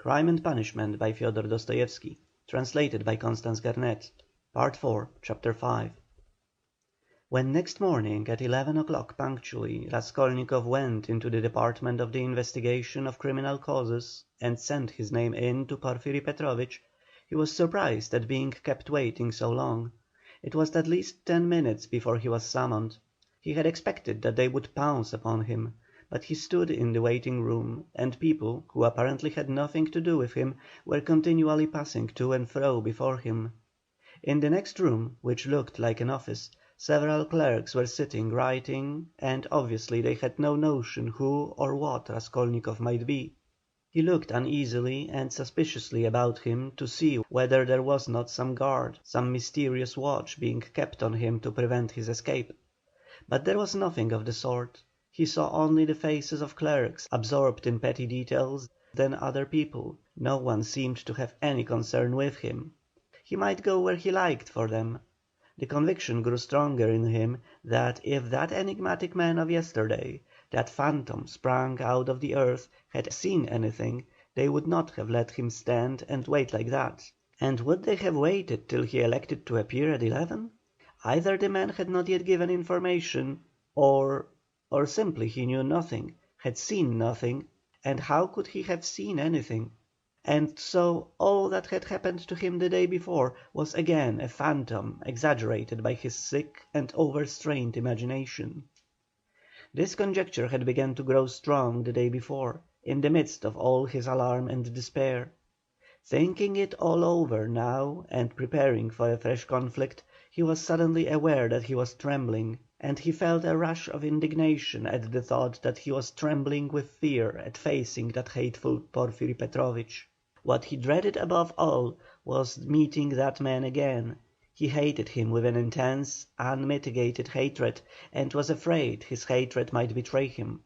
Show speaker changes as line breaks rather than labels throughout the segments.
Crime and Punishment by Fyodor Dostoyevsky. Translated by Constance Garnett. Part 4, Chapter 5. When next morning at 11 o'clock punctually Raskolnikov went into the Department of the Investigation of Criminal Causes and sent his name in to Porfiry Petrovich, he was surprised at being kept waiting so long. It was at least 10 minutes before he was summoned. He had expected that they would pounce upon him, but he stood in the waiting room, and people, who apparently had nothing to do with him, were continually passing to and fro before him. In the next room, which looked like an office, several clerks were sitting writing, and obviously they had no notion who or what Raskolnikov might be. He looked uneasily and suspiciously about him to see whether there was not some guard, some mysterious watch being kept on him to prevent his escape. But there was nothing of the sort. He saw only the faces of clerks, absorbed in petty details, then other people. No one seemed to have any concern with him. He might go where he liked for them. The conviction grew stronger in him that if that enigmatic man of yesterday, that phantom sprung out of the earth, had seen anything, they would not have let him stand and wait like that. And would they have waited till he elected to appear at 11? Either the man had not yet given information, or simply he knew nothing, had seen nothing, and how could he have seen anything? And so all that had happened to him the day before was again a phantom exaggerated by his sick and overstrained imagination. This conjecture had begun to grow strong the day before, in the midst of all his alarm and despair. Thinking it all over now and preparing for a fresh conflict, he was suddenly aware that he was trembling, and he felt a rush of indignation at the thought that he was trembling with fear at facing that hateful Porfiry Petrovich. What he dreaded above all was meeting that man again. He hated him with an intense, unmitigated hatred, and was afraid his hatred might betray him.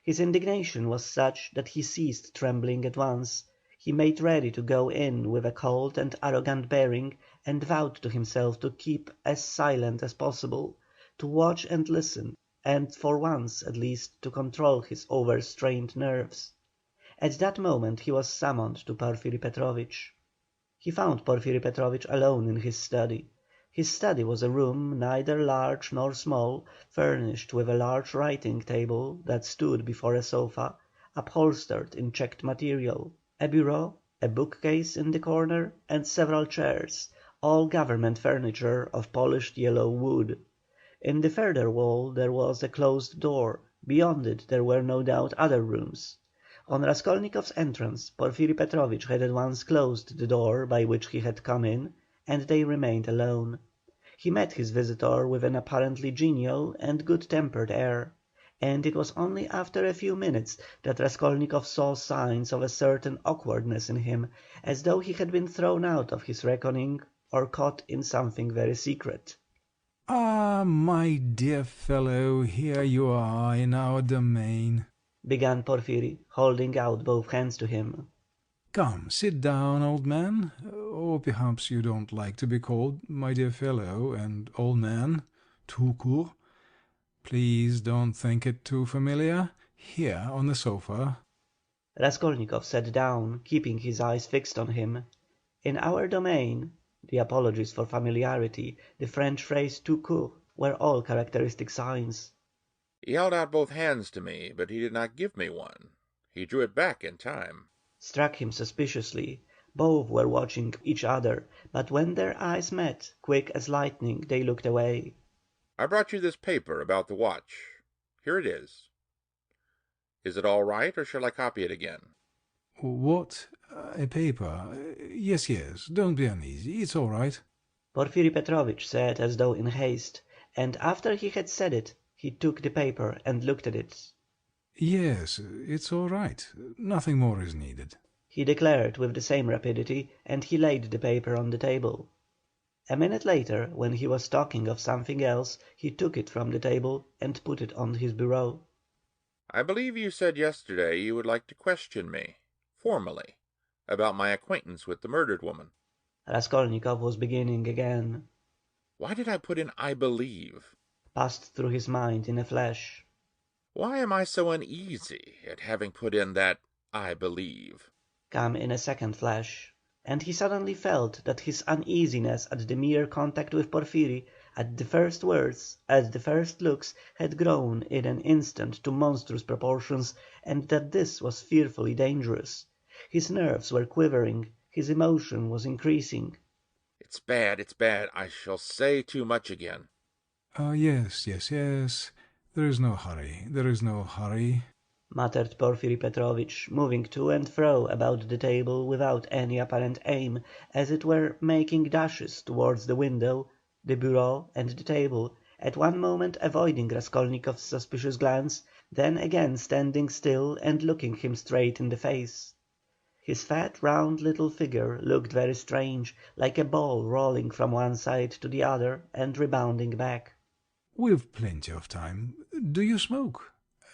His indignation was such that he ceased trembling at once. He made ready to go in with a cold and arrogant bearing, and vowed to himself to keep as silent as possible, to watch and listen, and for once at least to control his overstrained nerves. At that moment he was summoned to Porfiry Petrovich. He found Porfiry Petrovich alone in his study. His study was a room neither large nor small, furnished with a large writing table that stood before a sofa, upholstered in checked material, a bureau, a bookcase in the corner, and several chairs, all government furniture of polished yellow wood. In the further wall there was a closed door, beyond it there were no doubt other rooms. On Raskolnikov's entrance, Porfiry Petrovich had at once closed the door by which he had come in, and they remained alone. He met his visitor with an apparently genial and good-tempered air, and it was only after a few minutes that Raskolnikov saw signs of a certain awkwardness in him, as though he had been thrown out of his reckoning or caught in something very secret.
"Ah, my dear fellow, here you are in our domain," began
Porfiry, holding out both hands to him.
"Come, sit down, old man. Or perhaps you don't like to be called my dear fellow and old man, tout court. Please don't think it too familiar. Here, on the sofa."
Raskolnikov sat down, keeping his eyes fixed on him. In our domain, the apologies for familiarity, the French phrase tout court, were all characteristic signs.
He held out both hands to me, but he did not give me one. He drew it back in time.
Struck him suspiciously. Both were watching each other, but when their eyes met, quick as lightning, they looked away.
I brought you this paper about the watch. Here it is. Is it all right, or shall I copy it again?
"What? A paper? Yes, yes, don't be uneasy, it's all right."
Porfiry Petrovich said as though in haste, and after he had said it, he took the paper and looked at it.
"Yes, it's all right. Nothing more is needed,"
he declared with the same rapidity, and he laid the paper on the table. A minute later, when he was talking of something else, he took it from the table and put it on his bureau.
I believe you said yesterday you would like to question me, formally, about my acquaintance with the murdered woman.
Raskolnikov was beginning again.
Why did I put in "I believe"?
Passed through his mind in a flash.
Why am I so uneasy at having put in that "I believe"?
come in a second flash, and he suddenly felt that his uneasiness at the mere contact with Porfiry, at the first words, at the first looks, had grown in an instant to monstrous proportions, and that this was fearfully dangerous. His nerves were quivering, his emotion was increasing.
It's bad, it's bad. I shall say too much again.
Yes, yes, yes. There is no hurry, there is no hurry.
Muttered Porfiry Petrovich, moving to and fro about the table without any apparent aim, as it were making dashes towards the window, the bureau, and the table, at one moment avoiding Raskolnikov's suspicious glance, then again standing still and looking him straight in the face. His fat, round little figure looked very strange, like a ball rolling from one side to the other and rebounding back.
We've plenty of time. Do you smoke?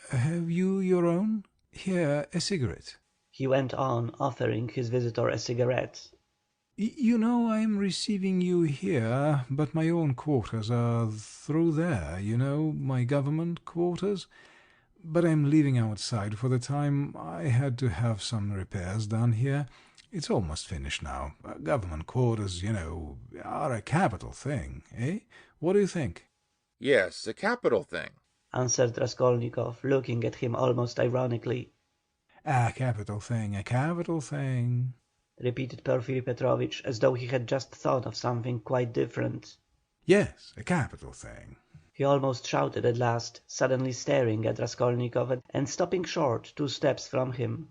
Have you your own? Here, a cigarette.
He went on, offering his visitor a cigarette.
You know I'm receiving you here, but my own quarters are through there, you know, my government quarters. But I'm leaving outside for the time. I had to have some repairs done here. It's almost finished now. Government quarters, you know, are a capital thing, eh? What do you think?
Yes, a capital thing.
Answered Raskolnikov, looking at him almost ironically.
A capital thing, a capital thing.
Repeated Porfiry Petrovich, as though he had just thought of something quite different.
Yes, a capital thing.
He almost shouted at last, suddenly staring at Raskolnikov and stopping short 2 steps from him.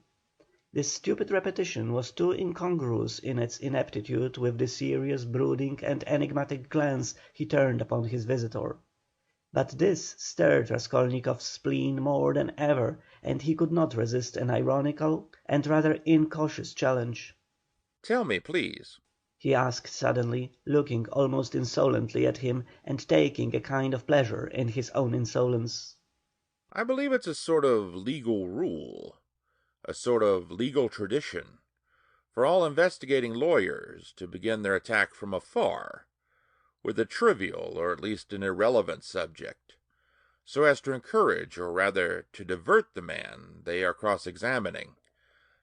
This stupid repetition was too incongruous in its ineptitude with the serious, brooding, and enigmatic glance he turned upon his visitor. But this stirred Raskolnikov's spleen more than ever, and he could not resist an ironical and rather incautious challenge.
Tell me, please.
He asked suddenly, looking almost insolently at him, and taking a kind of pleasure in his own insolence.
I believe it's a sort of legal rule, a sort of legal tradition, for all investigating lawyers to begin their attack from afar, with a trivial or at least an irrelevant subject, so as to encourage or rather to divert the man they are cross-examining,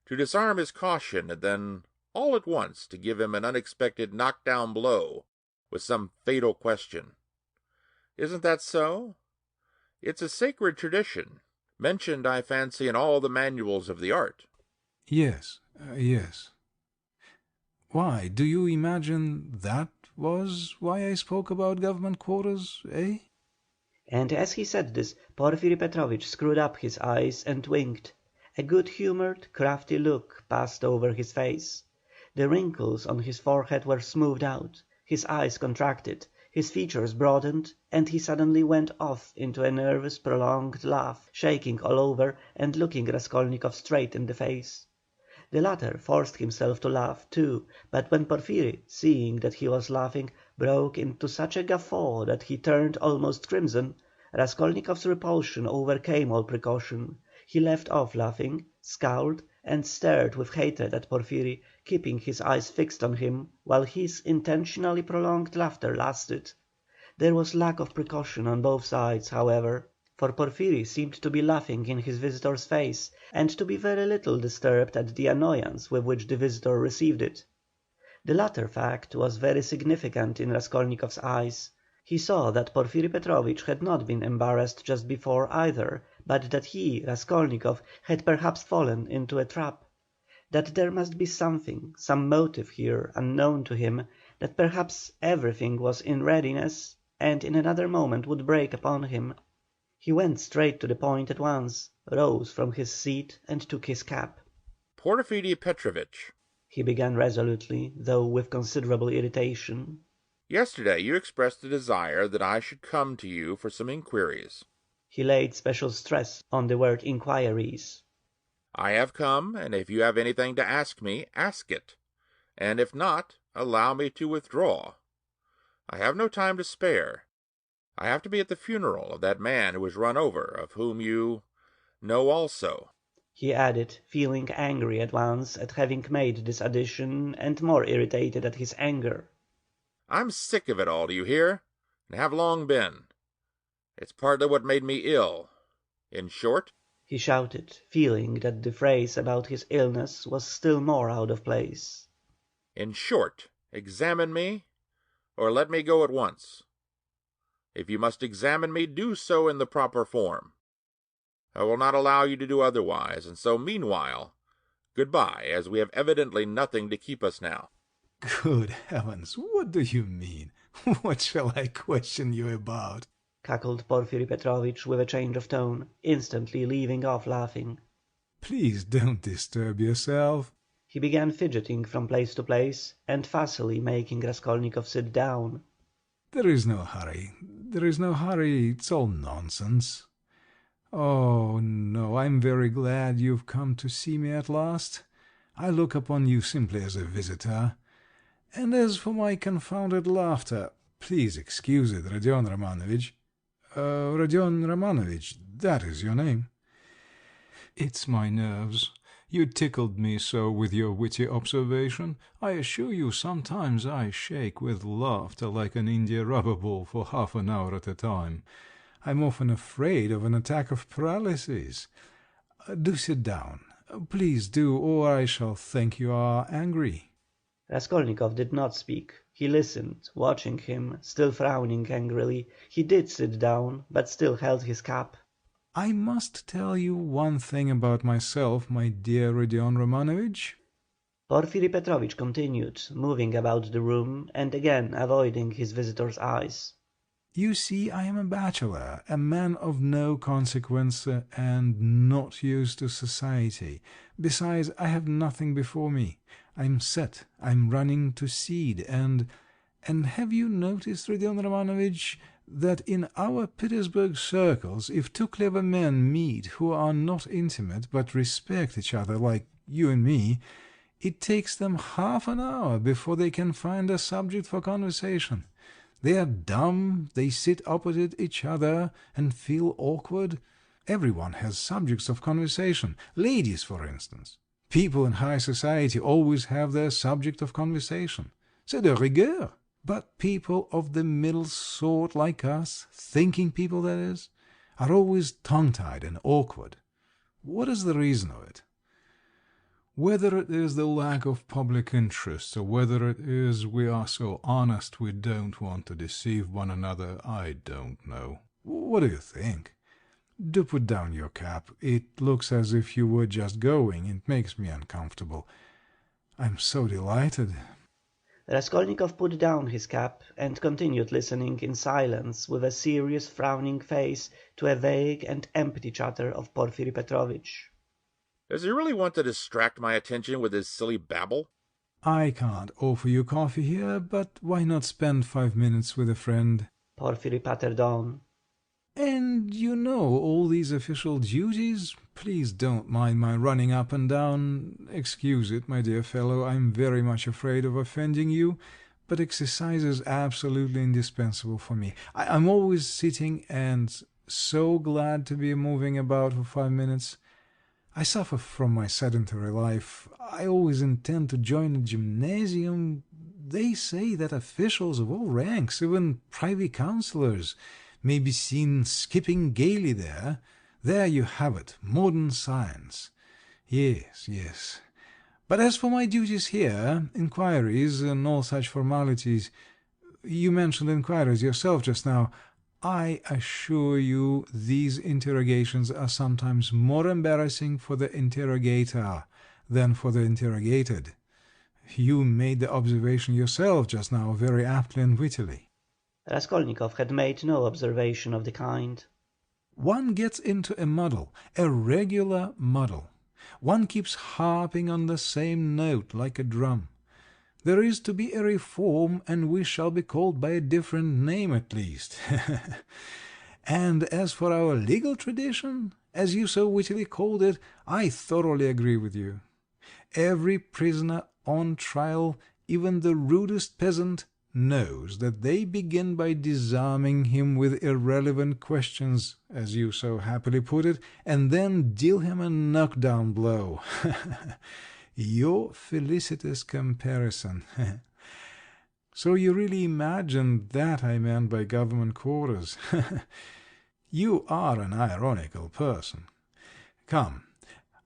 to disarm his caution, and then all at once to give him an unexpected knock-down blow with some fatal question. Isn't that so? It's a sacred tradition, mentioned, I fancy, in all the manuals of the art.
Yes, yes. Why, do you imagine that was why I spoke about government quarters, eh?
And as he said this, Porfiry Petrovich screwed up his eyes and winked. A good-humoured, crafty look passed over his face. The wrinkles on his forehead were smoothed out, his eyes contracted, his features broadened, and he suddenly went off into a nervous, prolonged laugh, shaking all over, and looking Raskolnikov straight in the face. The latter forced himself to laugh too, but when Porfiry, seeing that he was laughing, broke into such a guffaw that he turned almost crimson, Raskolnikov's repulsion overcame all precaution. He left off laughing, scowled, and stared with hatred at Porfiry, keeping his eyes fixed on him, while his intentionally prolonged laughter lasted. There was lack of precaution on both sides, however, for Porfiry seemed to be laughing in his visitor's face, and to be very little disturbed at the annoyance with which the visitor received it. The latter fact was very significant in Raskolnikov's eyes. He saw that Porfiry Petrovich had not been embarrassed just before either, but that he, Raskolnikov, had perhaps fallen into a trap. That there must be something, some motive here unknown to him, that perhaps everything was in readiness and in another moment would break upon him. He went straight to the point at once, rose from his seat and took his cap.
Porfiry Petrovich,
He began resolutely, though with considerable irritation.
Yesterday you expressed a desire that I should come to you for some inquiries.
He laid special stress on the word inquiries.
I have come, and if you have anything to ask me, ask it, and if not, allow me to withdraw. I have no time to spare. I have to be at the funeral of that man who was run over, of whom you know also.
He added, feeling angry at once at having made this addition and more irritated at his anger.
I'm sick of it all, do you hear? And have long been. It's partly what made me ill. In short,
he shouted, feeling that the phrase about his illness was still more out of place.
In short, examine me, or let me go at once. If you must examine me, do so in the proper form. I will not allow you to do otherwise, and so meanwhile, goodbye, as we have evidently nothing to keep us now.
Good heavens, what do you mean? What shall I question you about?
Cackled Porfiry Petrovich with a change of tone, instantly leaving off laughing.
Please don't disturb yourself.
He began fidgeting from place to place, and fussily making Raskolnikov sit down.
There is no hurry. There is no hurry. It's all nonsense. Oh, no, I'm very glad you've come to see me at last. I look upon you simply as a visitor. And as for my confounded laughter, please excuse it, Rodion Romanovich. Rodion Romanovich, that is your name. It's my nerves. You tickled me so with your witty observation. I assure you sometimes I shake with laughter like an India rubber ball for half an hour at a time. I'm often afraid of an attack of paralysis. Do sit down. Please do, or I shall think you are angry.
Raskolnikov did not speak. He listened, watching him, still frowning angrily. He did sit down, but still held his cap.
I must tell you one thing about myself, my dear Rodion Romanovich.
Porfiry Petrovich continued, moving about the room, and again avoiding his visitor's eyes.
You see, I am a bachelor, a man of no consequence, and not used to society. Besides, I have nothing before me. I'm set, I'm running to seed, and have you noticed, Rodion Romanovich, that in our Petersburg circles, if two clever men meet who are not intimate, but respect each other like you and me, it takes them half an hour before they can find a subject for conversation. They are dumb, they sit opposite each other and feel awkward. Everyone has subjects of conversation. Ladies, for instance. People in high society always have their subject of conversation. C'est de rigueur. But people of the middle sort like us, thinking people that is, are always tongue-tied and awkward. What is the reason of it? Whether it is the lack of public interest, or whether it is we are so honest we don't want to deceive one another, I don't know. What do you think? Do put down your cap. It looks as if you were just going. It makes me uncomfortable. I'm so delighted.
Raskolnikov put down his cap and continued listening in silence with a serious frowning face to a vague and empty chatter of Porfiry Petrovich.
Does he really want to distract my attention with his silly babble?
I can't offer you coffee here, but why not spend 5 minutes with a friend?
Porfiry pattered on.
And you know all these official duties? Please don't mind my running up and down. Excuse it, my dear fellow, I'm very much afraid of offending you, but exercise is absolutely indispensable for me. I'm always sitting and so glad to be moving about for 5 minutes. I suffer from my sedentary life. I always intend to join a gymnasium. They say that officials of all ranks, even privy councillors, may be seen skipping gaily there. There you have it, modern science. Yes, yes. But as for my duties here, inquiries and all such formalities, you mentioned inquiries yourself just now. I assure you these interrogations are sometimes more embarrassing for the interrogator than for the interrogated. You made the observation yourself just now very aptly and wittily.
Raskolnikov had made no observation of the kind.
One gets into a muddle, a regular muddle. One keeps harping on the same note like a drum. There is to be a reform, and we shall be called by a different name at least. And as for our legal tradition, as you so wittily called it, I thoroughly agree with you. Every prisoner on trial, even the rudest peasant, knows that they begin by disarming him with irrelevant questions, as you so happily put it, and then deal him a knockdown blow. Your felicitous comparison. So you really imagined that I meant by government quarters. You are an ironical person. Come,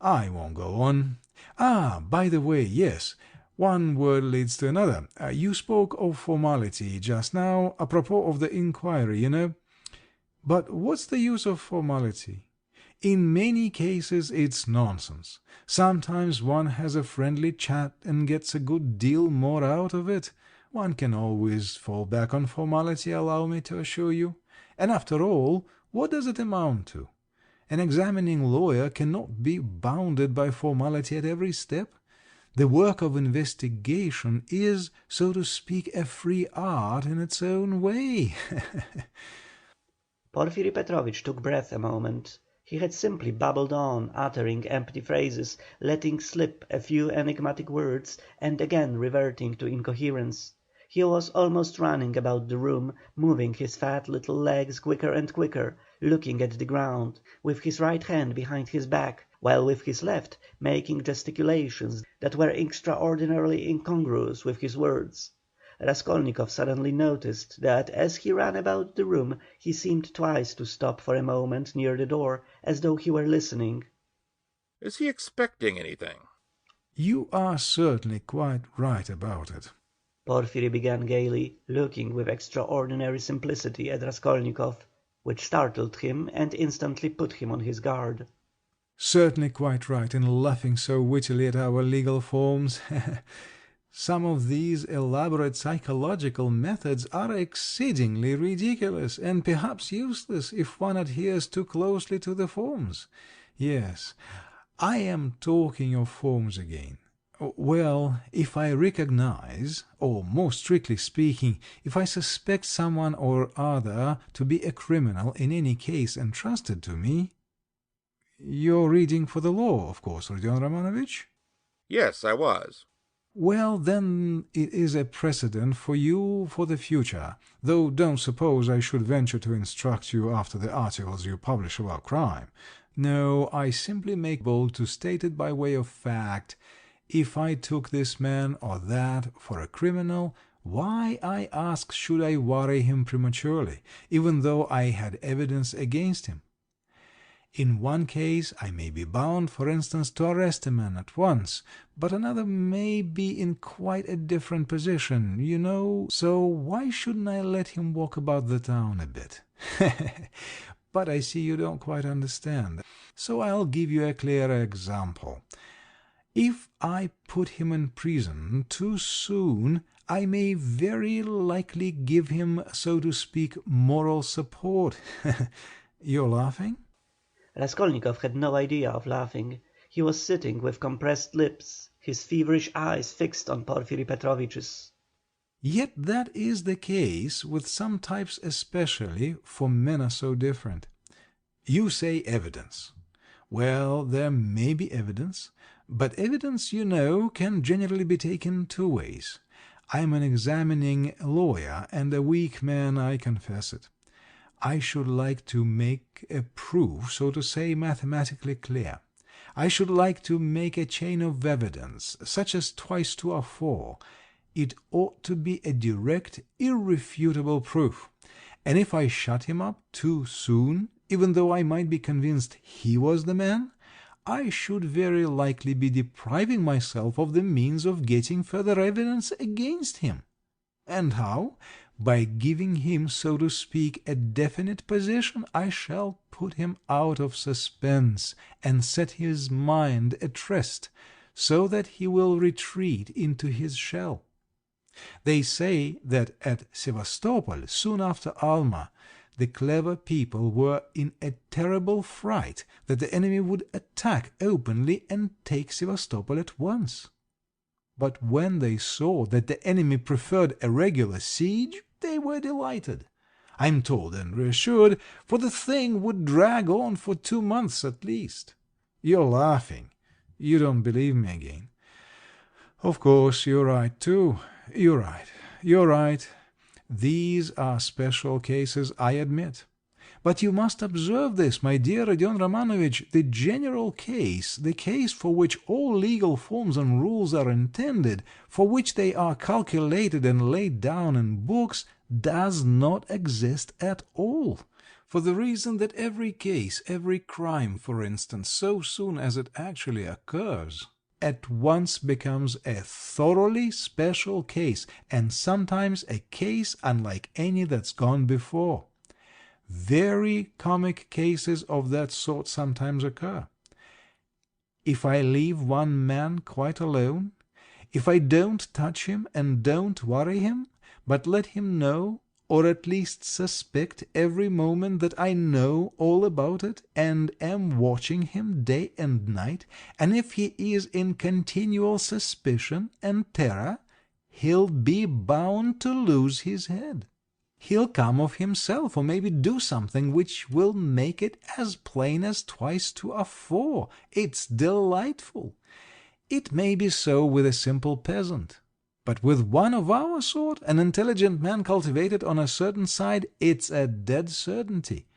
I won't go on. Ah, by the way, yes, one word leads to another. You spoke of formality just now, apropos of the inquiry, you know. But what's the use of formality? In many cases it's nonsense. Sometimes one has a friendly chat and gets a good deal more out of it. One can always fall back on formality, allow me to assure you. And after all, what does it amount to? An examining lawyer cannot be bounded by formality at every step. The work of investigation is, so to speak, a free art in its own way.
Porfiry Petrovich took breath a moment. He had simply babbled on, uttering empty phrases, letting slip a few enigmatic words, and again reverting to incoherence. He was almost running about the room, moving his fat little legs quicker and quicker, looking at the ground, with his right hand behind his back, while with his left making gesticulations that were extraordinarily incongruous with his words. Raskolnikov suddenly noticed that as he ran about the room he seemed twice to stop for a moment near the door, as though he were listening.
Is he expecting anything?
You are certainly quite right about it.
Porfiry began gaily, looking with extraordinary simplicity at Raskolnikov, which startled him and instantly put him on his guard.
Certainly quite right in laughing so wittily at our legal forms. Some of these elaborate psychological methods are exceedingly ridiculous, and perhaps useless if one adheres too closely to the forms. Yes, I am talking of forms again. Well, if I recognize, or more strictly speaking, if I suspect someone or other to be a criminal in any case entrusted to me. You're reading for the law, of course, Rodion Romanovich?
Yes, I was.
Well, then it is a precedent for you for the future, though don't suppose I should venture to instruct you after the articles you publish about crime. No, I simply make bold to state it by way of fact. If I took this man or that for a criminal, why, I ask, should I worry him prematurely, even though I had evidence against him? In one case I may be bound, for instance, to arrest a man at once, but another may be in quite a different position, you know, so why shouldn't I let him walk about the town a bit? But I see you don't quite understand, so I'll give you a clearer example. If I put him in prison too soon, I may very likely give him, so to speak, moral support. You're laughing?
Raskolnikov had no idea of laughing. He was sitting with compressed lips, his feverish eyes fixed on Porfiry Petrovich's.
Yet that is the case with some types especially, for men are so different. You say evidence. Well, there may be evidence, but evidence, you know, can generally be taken two ways. I'm an examining lawyer and a weak man, I confess it. I should like to make a proof, so to say, mathematically clear. I should like to make a chain of evidence, such as twice two are four. It ought to be a direct, irrefutable proof. And if I shut him up too soon, even though I might be convinced he was the man, I should very likely be depriving myself of the means of getting further evidence against him. And how? By giving him, so to speak, a definite position, I shall put him out of suspense and set his mind at rest, so that he will retreat into his shell. They say that at Sevastopol, soon after Alma, the clever people were in a terrible fright that the enemy would attack openly and take Sevastopol at once. But when they saw that the enemy preferred a regular siege, they were delighted, I'm told and reassured, for the thing would drag on for 2 months at least. You're laughing. You don't believe me again. Of course, you're right too. You're right. You're right. These are special cases, I admit. But you must observe this, my dear Rodion Romanovich, the general case, the case for which all legal forms and rules are intended, for which they are calculated and laid down in books, does not exist at all. for the reason that every case, every crime, for instance, so soon as it actually occurs, at once becomes a thoroughly special case, and sometimes a case unlike any that's gone before. Very comic cases of that sort sometimes occur. If I leave one man quite alone, if I don't touch him and don't worry him, but let him know, or at least suspect every moment that I know all about it and am watching him day and night, and if he is in continual suspicion and terror, he'll be bound to lose his head. He'll come of himself, or maybe do something which will make it as plain as twice to a four. It's delightful. It may be so with a simple peasant. But with one of our sort, an intelligent man cultivated on a certain side, it's a dead certainty.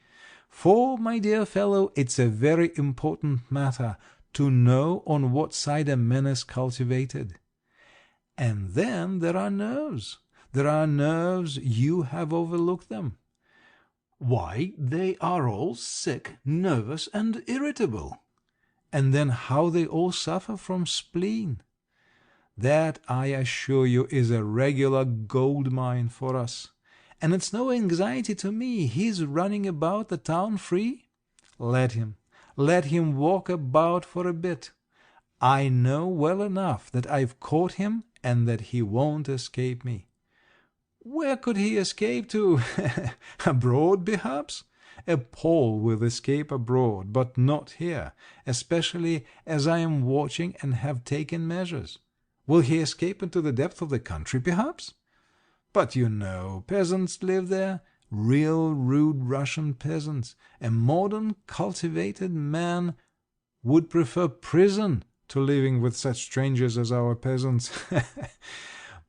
For, my dear fellow, it's a very important matter to know on what side a man is cultivated. And then there are nerves. There are nerves, you have overlooked them. Why, they are all sick, nervous, and irritable. And then how they all suffer from spleen. That, I assure you, is a regular gold mine for us. And it's no anxiety to me. He's running about the town free. Let him. Let him walk about for a bit. I know well enough that I've caught him and that he won't escape me. Where could he escape to? Abroad, perhaps? A Pole will escape abroad, but not here, especially as I am watching and have taken measures. Will he escape into the depth of the country, perhaps? But you know, peasants live there, real rude Russian peasants. A modern, cultivated man would prefer prison to living with such strangers as our peasants.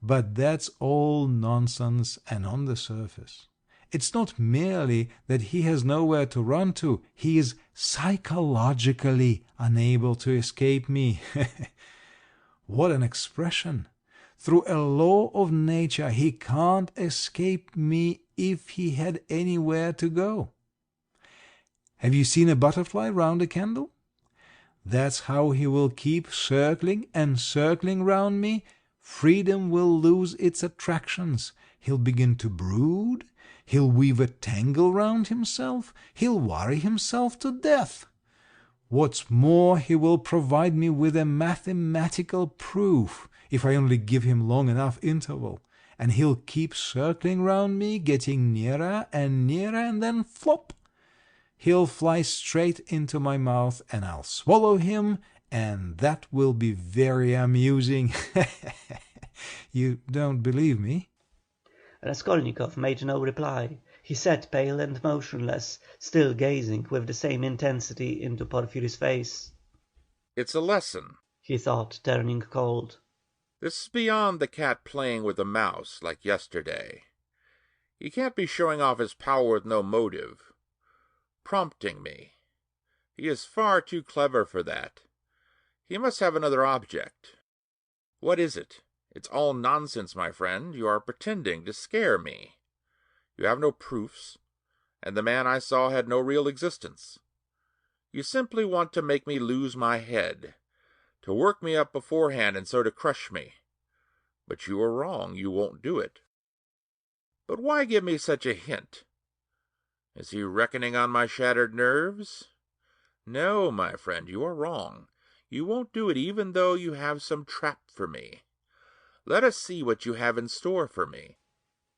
But that's all nonsense and on the surface. It's not merely that he has nowhere to run to. He is psychologically unable to escape me. What an expression! Through a law of nature he can't escape me if he had anywhere to go. Have you seen a butterfly round a candle? That's how he will keep circling and circling round me. Freedom will lose its attractions. He'll begin to brood. He'll weave a tangle round himself. He'll worry himself to death. What's more, he will provide me with a mathematical proof, if I only give him long enough interval. And he'll keep circling round me, getting nearer and nearer, and then flop! He'll fly straight into my mouth, and I'll swallow him, and that will be very amusing. You don't believe me?
Raskolnikov made no reply. He sat pale and motionless, still gazing with the same intensity into Porfiry's face.
It's a lesson,
he thought, turning cold.
This is beyond the cat playing with the mouse like yesterday. He can't be showing off his power with no motive. Prompting me. He is far too clever for that. He must have another object. What is it? It's all nonsense, my friend. You are pretending to scare me. You have no proofs, and the man I saw had no real existence. You simply want to make me lose my head, to work me up beforehand and so to crush me. But you are wrong. You won't do it. But why give me such a hint? Is he reckoning on my shattered nerves? No, my friend, you are wrong. You won't do it even though you have some trap for me. Let us see what you have in store for me.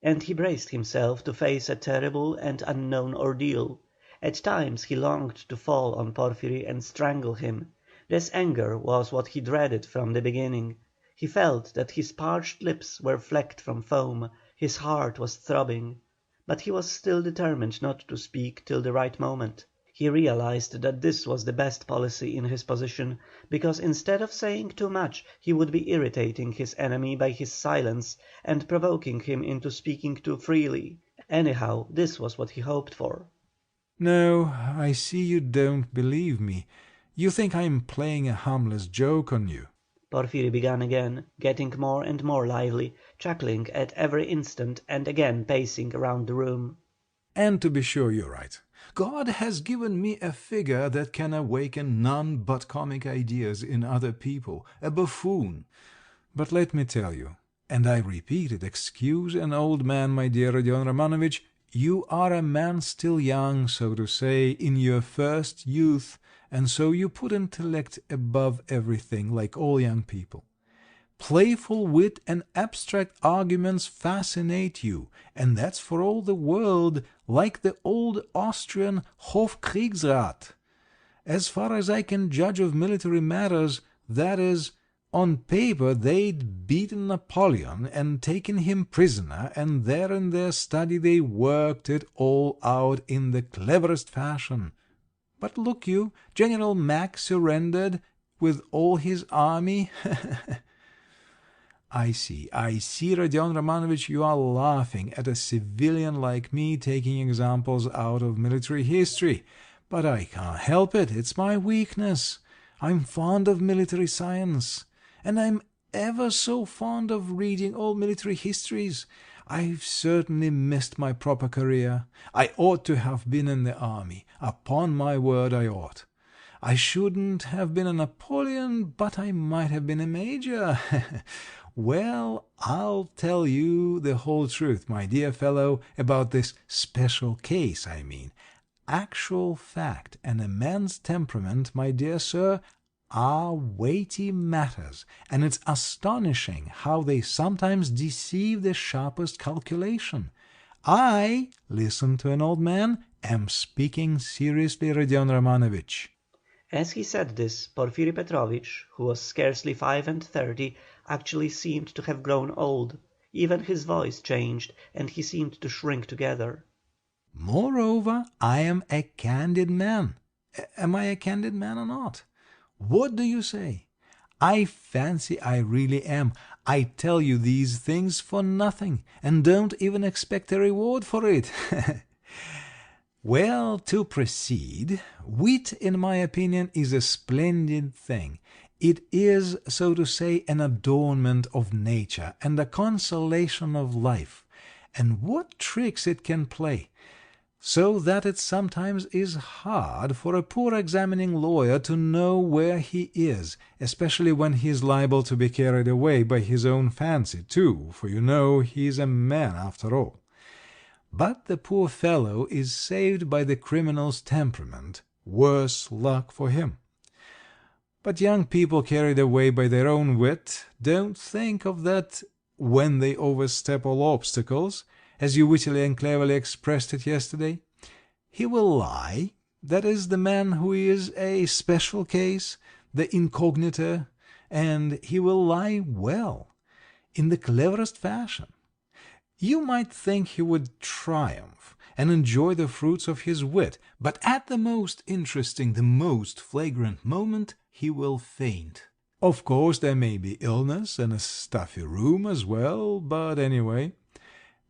And he braced himself to face a terrible and unknown ordeal. At times he longed to fall on Porfiry and strangle him. This anger was what he dreaded from the beginning. He felt that his parched lips were flecked from foam, his heart was throbbing. But he was still determined not to speak till the right moment. He realized that this was the best policy in his position, because instead of saying too much he would be irritating his enemy by his silence and provoking him into speaking too freely. Anyhow, this was what he hoped for.
No, I see you don't believe me. You think I'm playing a harmless joke on you.
Porfiry began again, getting more and more lively, chuckling at every instant and again pacing around the room.
And to be sure you're right. God has given me a figure that can awaken none but comic ideas in other people, a buffoon. But let me tell you, and I repeat it, excuse an old man, my dear Rodion Romanovich, you are a man still young, so to say, in your first youth, and so you put intellect above everything, like all young people. Playful wit and abstract arguments fascinate you, and that's for all the world like the old Austrian Hofkriegsrat. As far as I can judge of military matters, that is, on paper they'd beaten Napoleon and taken him prisoner, and there in their study they worked it all out in the cleverest fashion. But look you, General Mack surrendered with all his army. I see, Rodion Romanovich, you are laughing at a civilian like me taking examples out of military history. But I can't help it, it's my weakness. I'm fond of military science, and I'm ever so fond of reading all military histories. I've certainly missed my proper career. I ought to have been in the army. Upon my word, I ought. I shouldn't have been a Napoleon, but I might have been a major. Well, I'll tell you the whole truth, my dear fellow, about this special case, I mean. Actual fact and a man's temperament, my dear sir, are weighty matters, and it's astonishing how they sometimes deceive the sharpest calculation. I, listen to an old man, am speaking seriously, Rodion Romanovich.
As he said this, Porfiry Petrovich, who was scarcely 35, actually seemed to have grown old. Even his voice changed, and he seemed to shrink together.
Moreover, I am a candid man. Am I a candid man or not? What do you say? I fancy I really am. I tell you these things for nothing, and don't even expect a reward for it. Well, to proceed, wit, in my opinion, is a splendid thing. It is, so to say, an adornment of nature and a consolation of life. And what tricks it can play! So that it sometimes is hard for a poor examining lawyer to know where he is, especially when he is liable to be carried away by his own fancy, too, for you know he is a man after all. But the poor fellow is saved by the criminal's temperament. Worse luck for him. But young people carried away by their own wit don't think of that when they overstep all obstacles, as you wittily and cleverly expressed it yesterday. He will lie, that is the man who is a special case, the incognito, and he will lie well, in the cleverest fashion. You might think he would triumph and enjoy the fruits of his wit, but at the most interesting, the most flagrant moment, he will faint. Of course, there may be illness and a stuffy room as well, but anyway,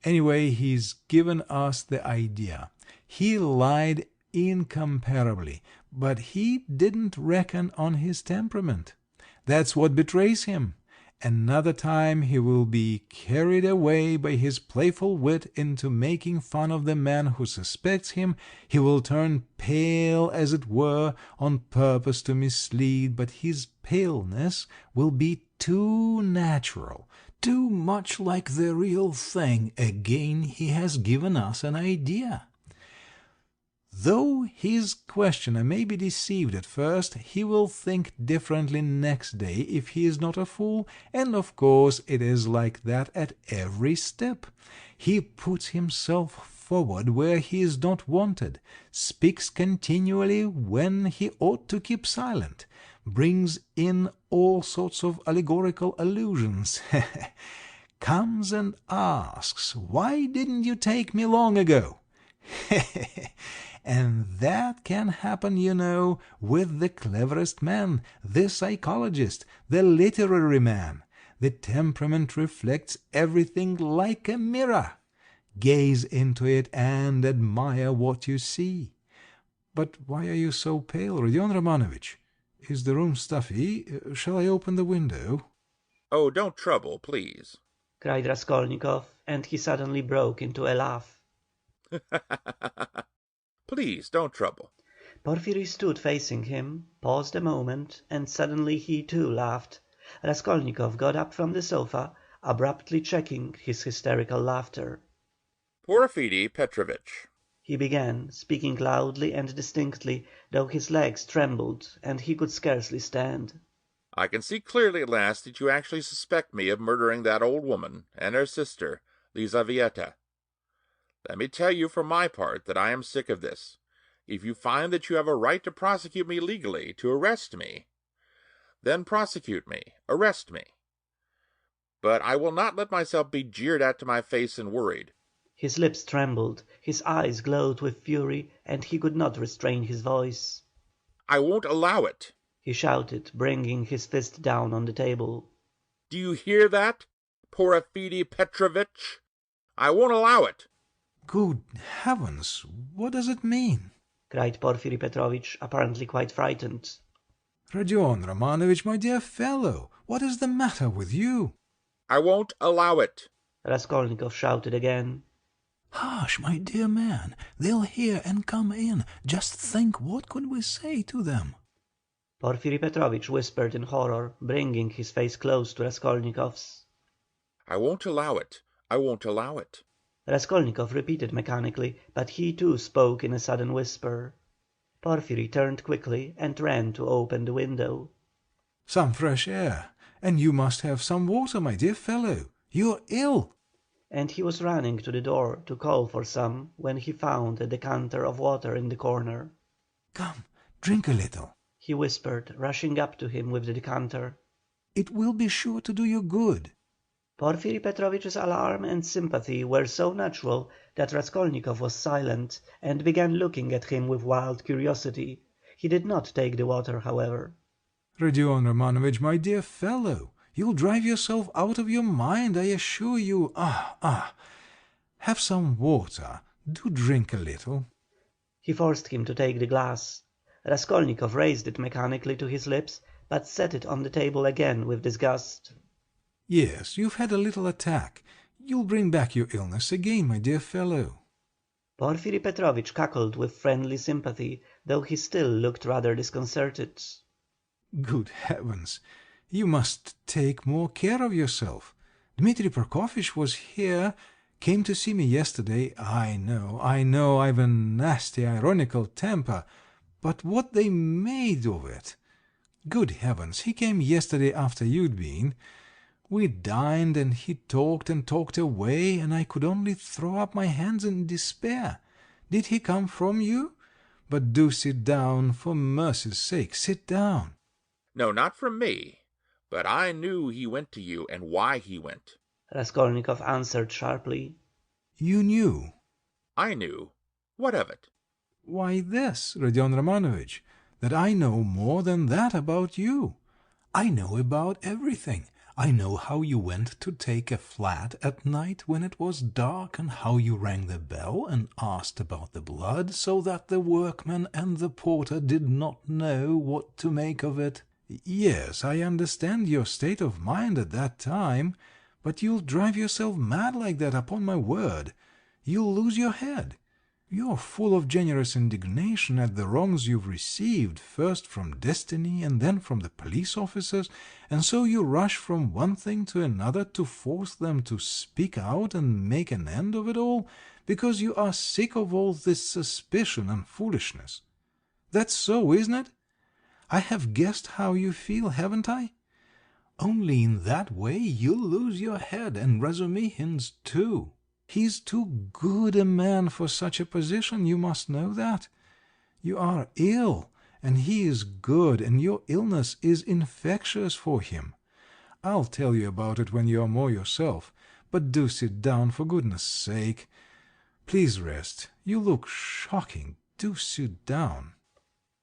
he's given us the idea. He lied incomparably, but he didn't reckon on his temperament. That's what betrays him. Another time he will be carried away by his playful wit into making fun of the man who suspects him. He will turn pale, as it were, on purpose to mislead, but his paleness will be too natural, too much like the real thing. Again he has given us an idea. Though his questioner may be deceived at first, he will think differently next day if he is not a fool, and of course it is like that at every step. He puts himself forward where he is not wanted, speaks continually when he ought to keep silent, brings in all sorts of allegorical allusions, comes and asks, "Why didn't you take me long ago?" And that can happen, you know, with the cleverest man, the psychologist, the literary man. The temperament reflects everything like a mirror. Gaze into it and admire what you see. But why are you so pale, Rodion Romanovich? Is the room stuffy? Shall I open the window?
Oh, don't trouble, please,
cried Raskolnikov, and he suddenly broke into a laugh.
Please, don't trouble."
Porfiry stood facing him, paused a moment, and suddenly he too laughed. Raskolnikov got up from the sofa, abruptly checking his hysterical laughter.
"Porfiry Petrovitch,"
He began, speaking loudly and distinctly, though his legs trembled and he could scarcely stand.
"I can see clearly at last that you actually suspect me of murdering that old woman and her sister, Lizaveta. Let me tell you for my part that I am sick of this. If you find that you have a right to prosecute me legally, to arrest me, then prosecute me, arrest me. But I will not let myself be jeered at to my face and worried.
His lips trembled, his eyes glowed with fury, and he could not restrain his voice.
I won't allow it,"
he shouted, bringing his fist down on the table.
"Do you hear that, Porfiry Petrovitch? I won't allow it."
Good heavens, what does it mean?
cried Porfiry Petrovitch, apparently quite frightened.
Rodion Romanovich, my dear fellow, what is the matter with you?
"I won't allow it,"
Raskolnikov shouted again.
Hush, my dear man, they'll hear and come in. Just think, what could we say to them?
Porfiry Petrovitch whispered in horror, bringing his face close to Raskolnikov's.
"I won't allow it. I won't allow it."
Raskolnikov repeated mechanically, but he too spoke in a sudden whisper. Porfiry turned quickly and ran to open the window.
Some fresh air, and you must have some water, my dear fellow. You're ill.
And he was running to the door to call for some when he found a decanter of water in the corner.
Come, drink a little,
he whispered, rushing up to him with the decanter.
It will be sure to do you good.
Porfiry Petrovitch's alarm and sympathy were so natural that Raskolnikov was silent, and began looking at him with wild curiosity. He did not take the water, however.
Rodion Romanovich, my dear fellow, you'll drive yourself out of your mind, I assure you. Have some water. Do drink a little.
He forced him to take the glass. Raskolnikov raised it mechanically to his lips, but set it on the table again with disgust.
Yes, you've had a little attack. You'll bring back your illness again, my dear fellow.
Porfiry Petrovitch cackled with friendly sympathy, though he still looked rather disconcerted.
Good heavens! You must take more care of yourself. Dmitri Prokofitch was here, came to see me yesterday. I know, I've a nasty, ironical temper, but what they made of it! Good heavens, he came yesterday after you'd been. We dined, and he talked and talked away, and I could only throw up my hands in despair. Did he come from you? But do sit down, for mercy's sake, sit down.
"No, not from me. But I knew he went to you, and why he went,"
Raskolnikov answered sharply.
You knew?
"I knew. What of it?"
Why this, Rodion Romanovich, that I know more than that about you. I know about everything. I know how you went to take a flat at night when it was dark, and how you rang the bell and asked about the blood, so that the workman and the porter did not know what to make of it. Yes, I understand your state of mind at that time, but you'll drive yourself mad like that, upon my word. You'll lose your head. You're full of generous indignation at the wrongs you've received, first from destiny and then from the police officers, and so you rush from one thing to another to force them to speak out and make an end of it all, because you are sick of all this suspicion and foolishness. That's so, isn't it? I have guessed how you feel, haven't I? Only in that way you'll lose your head, and Razumihin's too. He's too good a man for such a position, you must know that. You are ill, and he is good, and your illness is infectious for him. I'll tell you about it when you are more yourself, but do sit down, for goodness' sake. Please rest. You look shocking. Do sit down.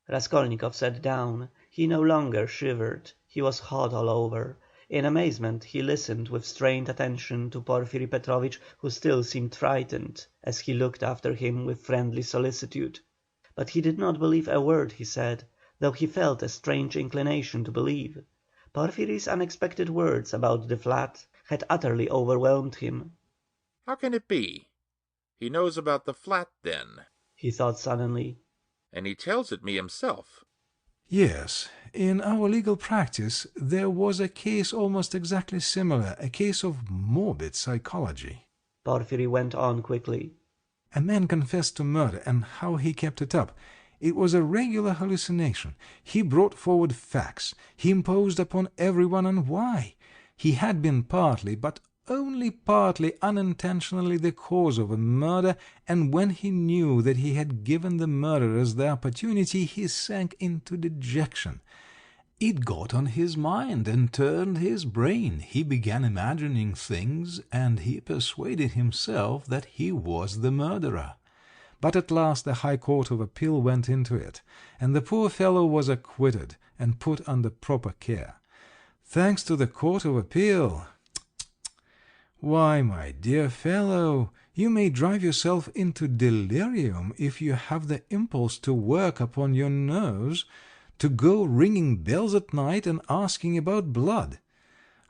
Raskolnikov sat down. He no longer shivered. He was hot all over. In amazement he listened with strained attention to Porfiry Petrovitch, who still seemed frightened, as he looked after him with friendly solicitude. But he did not believe a word he said, though he felt a strange inclination to believe. Porfiry's unexpected words about the flat had utterly overwhelmed him.
"How can it be? He knows about the flat, then?"
he thought suddenly.
And he tells it me himself.
Yes, in our legal practice there was a case almost exactly similar, a case of morbid psychology.
Porfiry went on quickly.
A man confessed to murder, and how he kept it up. It was a regular hallucination. He brought forward facts. He imposed upon everyone, and why? He had been partly, but only partly, unintentionally the cause of a murder, and when he knew that he had given the murderers the opportunity, he sank into dejection. It got on his mind and turned his brain. He began imagining things, and he persuaded himself that he was the murderer. But at last the High Court of Appeal went into it, and the poor fellow was acquitted and put under proper care. Thanks to the Court of Appeal. Why, my dear fellow, you may drive yourself into delirium if you have the impulse to work upon your nerves, to go ringing bells at night and asking about blood.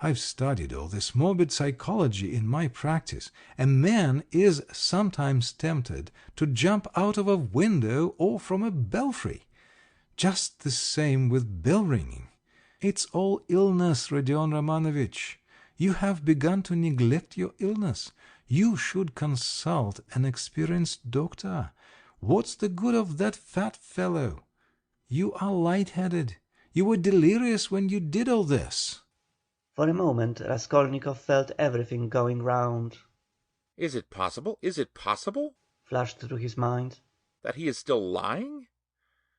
I've studied all this morbid psychology in my practice. A man is sometimes tempted to jump out of a window or from a belfry. Just the same with bell ringing. It's all illness, Rodion Romanovitch. You have begun to neglect your illness. You should consult an experienced doctor. What's the good of that fat fellow? You are light-headed. You were delirious when you did all this.
For a moment Raskolnikov felt everything going round.
Is it possible? Is it possible?
Flashed through his mind.
That he is still lying?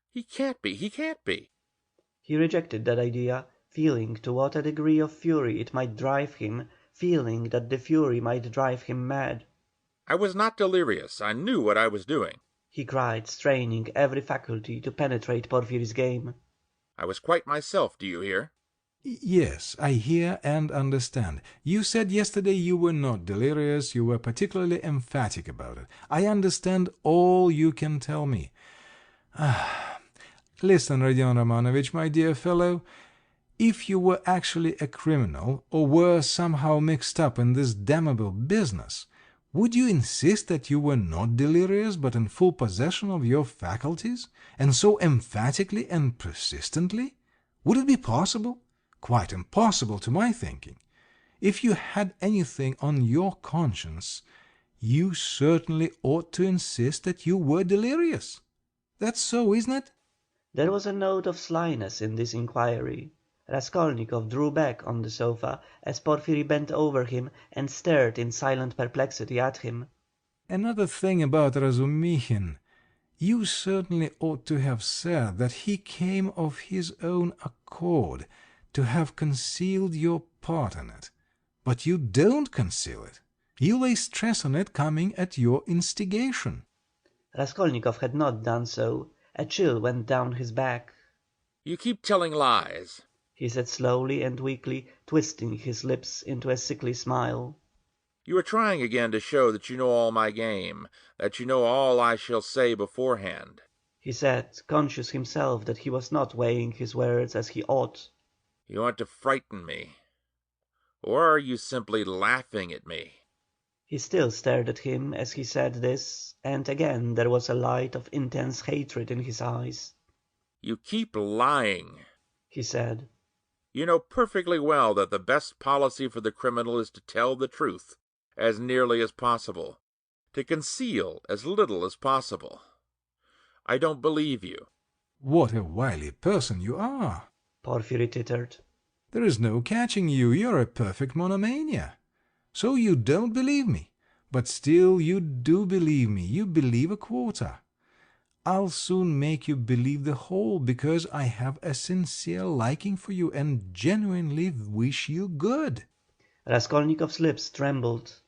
He can't be. He can't be.
He rejected that idea, feeling to what a degree of fury it might drive him, feeling that the fury might drive him mad.
I was not delirious. I knew what I was doing.
He cried, straining every faculty to penetrate Porfiry's game.
I was quite myself, do you hear?
Yes, I hear and understand. You said yesterday you were not delirious, you were particularly emphatic about it. I understand all you can tell me. Listen, Rodion Romanovitch, my dear fellow, if you were actually a criminal, or were somehow mixed up in this damnable business, would you insist that you were not delirious, but in full possession of your faculties, and so emphatically and persistently? Would it be possible? Quite impossible to my thinking. If you had anything on your conscience, you certainly ought to insist that you were delirious. That's so, isn't it?
There was a note of slyness in this inquiry. Raskolnikov drew back on the sofa as Porfiry bent over him and stared in silent perplexity at him.
Another thing about Razumихин. You certainly ought to have said that he came of his own accord, to have concealed your part in it. But you don't conceal it. You lay stress on it coming at your instigation.
Raskolnikov had not done so. A chill went down his back.
You keep telling lies,
he said slowly and weakly, twisting his lips into a sickly smile.
You are trying again to show that you know all my game, that you know all I shall say beforehand,
he said, conscious himself that he was not weighing his words as he ought.
You want to frighten me. Or are you simply laughing at me?
He still stared at him as he said this, and again there was a light of intense hatred in his eyes.
You keep lying,
he said.
You know perfectly well that the best policy for the criminal is to tell the truth as nearly as possible, to conceal as little as possible. I don't believe you.
What a wily person you are!
Porfiry tittered.
There is no catching you. You're a perfect monomania. So you don't believe me. But still you do believe me. You believe a quarter. I'll soon make you believe the whole, because I have a sincere liking for you and genuinely wish you good.
Raskolnikov's lips trembled.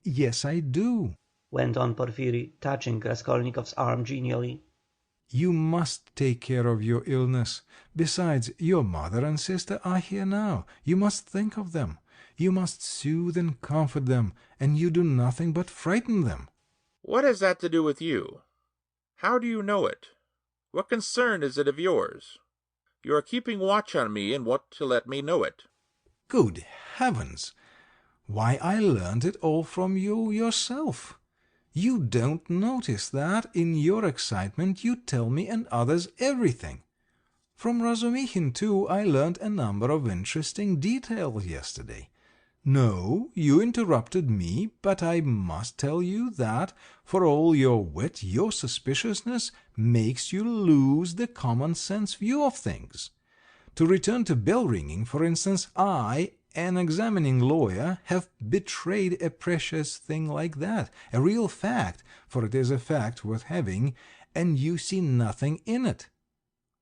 Yes, I do,
went on Porfiry, touching Raskolnikov's arm genially.
You must take care of your illness. Besides, your mother and sister are here now. You must think of them. You must soothe and comfort them, and you do nothing but frighten them.
What has that to do with you? How do you know it? What concern is it of yours? You are keeping watch on me and want to let me know it.
Good heavens! Why, I learned it all from you yourself. You don't notice that in your excitement you tell me and others everything. From Razumihin, too, I learned a number of interesting details yesterday. No, you interrupted me, but I must tell you that, for all your wit, your suspiciousness makes you lose the common sense view of things. To return to bell ringing, for instance, I, an examining lawyer, have betrayed a precious thing like that, a real fact, for it is a fact worth having, and you see nothing in it.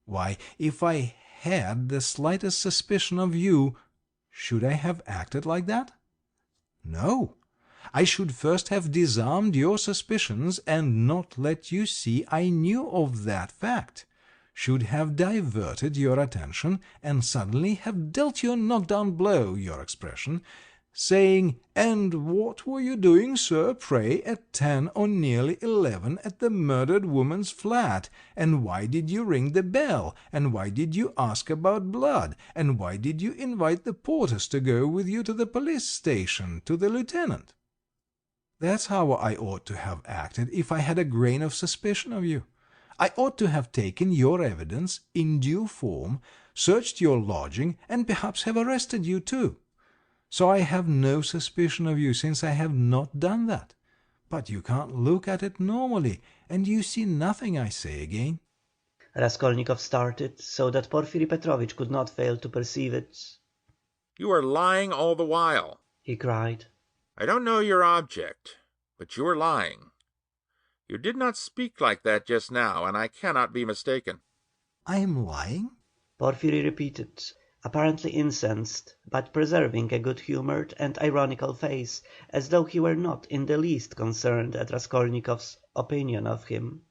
Why, if I had the slightest suspicion of you, should I have acted like that? No. I should first have disarmed your suspicions and not let you see I knew of that fact. Should have diverted your attention and suddenly have dealt you a knockdown blow, your expression, saying, "And what were you doing, sir, pray, at 10 or nearly 11 at the murdered woman's flat? And why did you ring the bell? And why did you ask about blood? And why did you invite the porters to go with you to the police station, to the lieutenant?" That's how I ought to have acted if I had a grain of suspicion of you. I ought to have taken your evidence in due form, searched your lodging, and perhaps have arrested you too. So I have no suspicion of you, since I have not done that. But you can't look at it normally, and you see nothing, I say again.
Raskolnikov started, so that Porfiry Petrovitch could not fail to perceive it.
You are lying all the while,
he cried.
I don't know your object, but you are lying. You did not speak like that just now, and I cannot be mistaken.
I am lying?
Porfiry repeated, apparently incensed, but preserving a good-humoured and ironical face, as though he were not in the least concerned at Raskolnikov's opinion of him.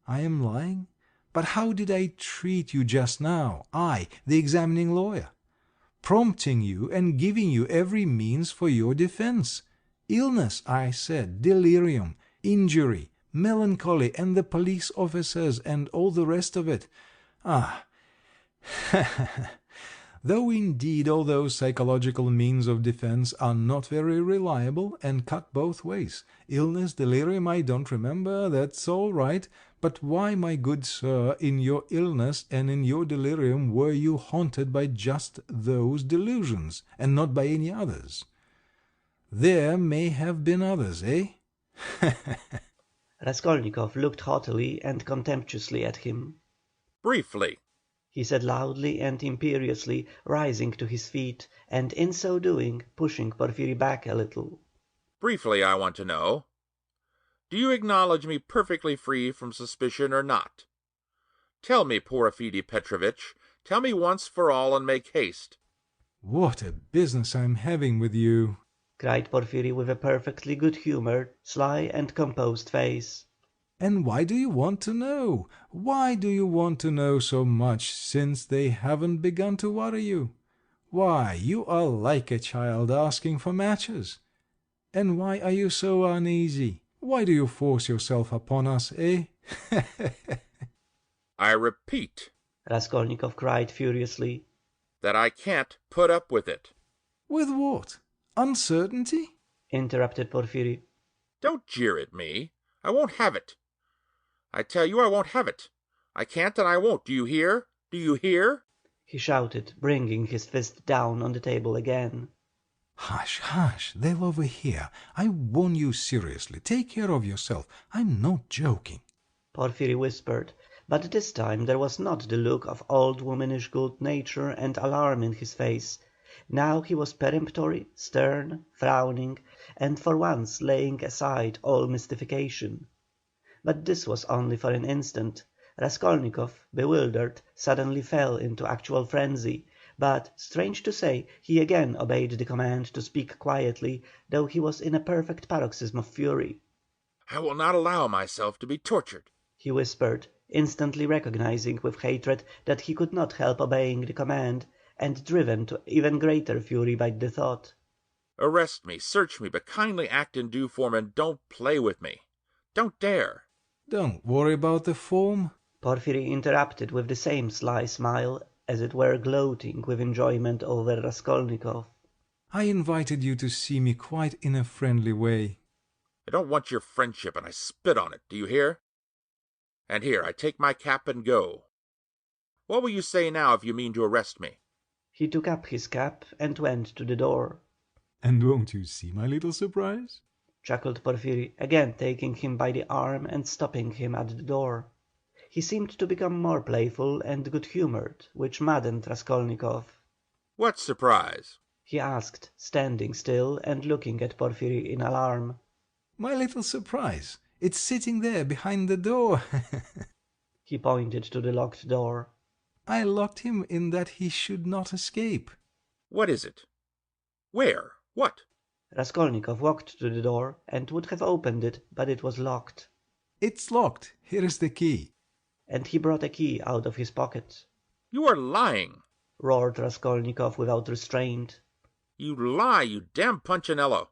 I am lying? But how did I treat you just now, I, the examining lawyer? Prompting you and giving you every means for your defense. Illness, I said, delirium, injury, melancholy, and the police officers, and all the rest of it. Ah, though indeed all those psychological means of defense are not very reliable and cut both ways. Illness, delirium, I don't remember, that's all right. But why, my good sir, in your illness and in your delirium were you haunted by just those delusions, and not by any others? There may have been others, eh?
Raskolnikov looked haughtily and contemptuously at him.
Briefly,
he said loudly and imperiously, rising to his feet, and in so doing pushing Porfiry back a little.
Briefly, I want to know, do you acknowledge me perfectly free from suspicion or not? Tell me, Porfiry Petrovitch, tell me once for all and make haste.
What a business I'm having with you,
cried Porfiry with a perfectly good-humoured, sly and composed face.
And why do you want to know? Why do you want to know so much, since they haven't begun to worry you? Why, you are like a child asking for matches. And why are you so uneasy? Why do you force yourself upon us, eh?
I repeat,
Raskolnikov cried furiously,
that I can't put up with it.
With what? Uncertainty?
Interrupted Porfiry.
Don't jeer at me. I won't have it. I tell you I won't have it. I can't and I won't. Do you hear? Do you hear?
He shouted, bringing his fist down on the table again.
Hush, hush, they'll overhear. I warn you seriously. Take care of yourself. I'm not joking.
Porfiry whispered, but this time there was not the look of old womanish good nature and alarm in his face. Now he was peremptory, stern, frowning, and for once laying aside all mystification. But this was only for an instant. Raskolnikov, bewildered, suddenly fell into actual frenzy, but, strange to say, he again obeyed the command to speak quietly, though he was in a perfect paroxysm of fury.
I will not allow myself to be tortured,
he whispered, instantly recognizing with hatred that he could not help obeying the command, and driven to even greater fury by the thought.
Arrest me, search me, but kindly act in due form and don't play with me. Don't dare.
Don't worry about the form,
Porfiry interrupted with the same sly smile, as it were gloating with enjoyment over Raskolnikov.
I invited you to see me quite in a friendly way.
I don't want your friendship, and I spit on it, do you hear? And here, I take my cap and go. What will you say now if you mean to arrest me?"
He took up his cap and went to the door.
And won't you see my little surprise?
Chuckled Porfiry, again taking him by the arm and stopping him at the door. He seemed to become more playful and good-humoured, which maddened Raskolnikov.
"What surprise?"
he asked, standing still and looking at Porfiry in alarm.
My little surprise. It's sitting there behind the door.
He pointed to the locked door.
I locked him in that he should not escape.
"What is it? Where? What?"
Raskolnikov walked to the door and would have opened it, but it was locked.
It's locked. Here is the key.
And he brought a key out of his pocket.
"You are lying!"
roared Raskolnikov without restraint.
"You lie, you damn Punchinello!"